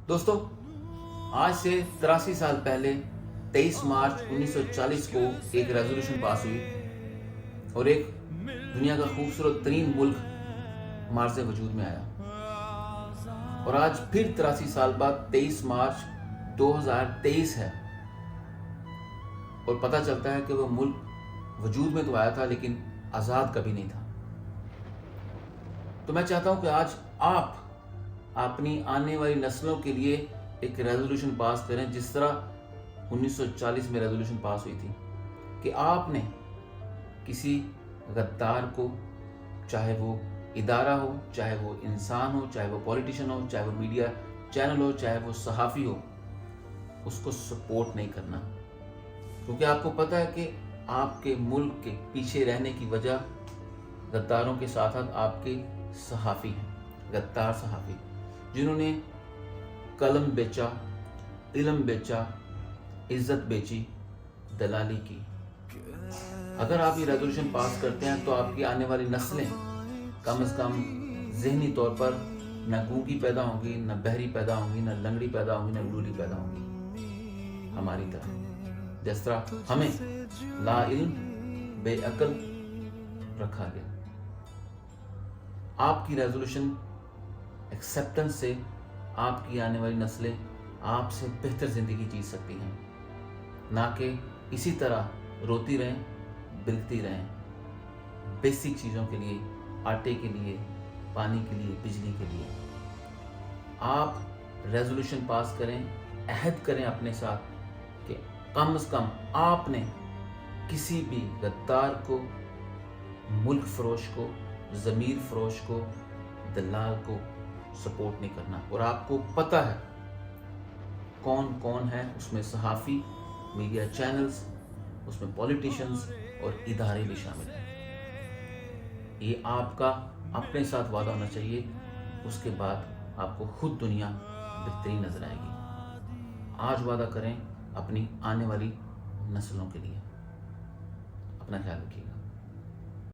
دوستو، آج سے 83 سال پہلے 23 مارچ 1940 کو ایک ریزولوشن پاس ہوئی اور ایک دنیا کا خوبصورت ترین ملک ہمارے وجود میں آیا، اور آج پھر 83 سال بعد 23 مارچ 2023 ہے اور پتہ چلتا ہے کہ وہ ملک وجود میں تو آیا تھا لیکن آزاد کبھی نہیں تھا۔ تو میں چاہتا ہوں کہ آج آپ اپنی آنے والی نسلوں کے لیے ایک ریزولوشن پاس کریں، جس طرح 1940 میں ریزولوشن پاس ہوئی تھی کہ آپ نے کسی غدار کو، چاہے وہ ادارہ ہو، چاہے وہ انسان ہو، چاہے وہ پولیٹیشن ہو، چاہے وہ میڈیا چینل ہو، چاہے وہ صحافی ہو، اس کو سپورٹ نہیں کرنا، کیونکہ آپ کو پتہ ہے کہ آپ کے ملک کے پیچھے رہنے کی وجہ غداروں کے ساتھ آپ کے صحافی ہیں، غدار صحافی جنہوں نے قلم بیچا، علم بیچا، عزت بیچی، دلالی کی۔ اگر آپ یہ ریزولوشن پاس کرتے ہیں تو آپ کی آنے والی نسلیں کم از کم ذہنی طور پر نہ گونگی پیدا ہوں گی، نہ بہری پیدا ہوں گی، نہ لنگڑی پیدا ہوں گی، نہ لولی پیدا ہوں گی، ہماری طرح جس طرح ہمیں لا علم بے عقل رکھا گیا۔ آپ کی ریزولوشن ایکسیپٹنس سے آپ کی آنے والی نسلیں آپ سے بہتر زندگی جی سکتی ہیں، نہ کہ اسی طرح روتی رہیں، بلکتی رہیں بیسک چیزوں کے لیے، آٹے کے لیے، پانی کے لیے، بجلی کے لیے۔ آپ ریزولوشن پاس کریں، عہد کریں اپنے ساتھ کہ کم از کم آپ نے کسی بھی غدار کو، ملک فروش کو، ضمیر فروش کو، دلال کو سپورٹ نہیں کرنا۔ اور آپ کو پتہ ہے کون کون ہے اس میں، صحافی، میڈیا چینلز، اس میں پولیٹیشنز اور ادارے بھی شامل ہیں۔ یہ آپ کا اپنے ساتھ وعدہ ہونا چاہیے، اس کے بعد آپ کو خود دنیا بہترین نظر آئے گی۔ آج وعدہ کریں اپنی آنے والی نسلوں کے لیے۔ اپنا خیال رکھیے گا۔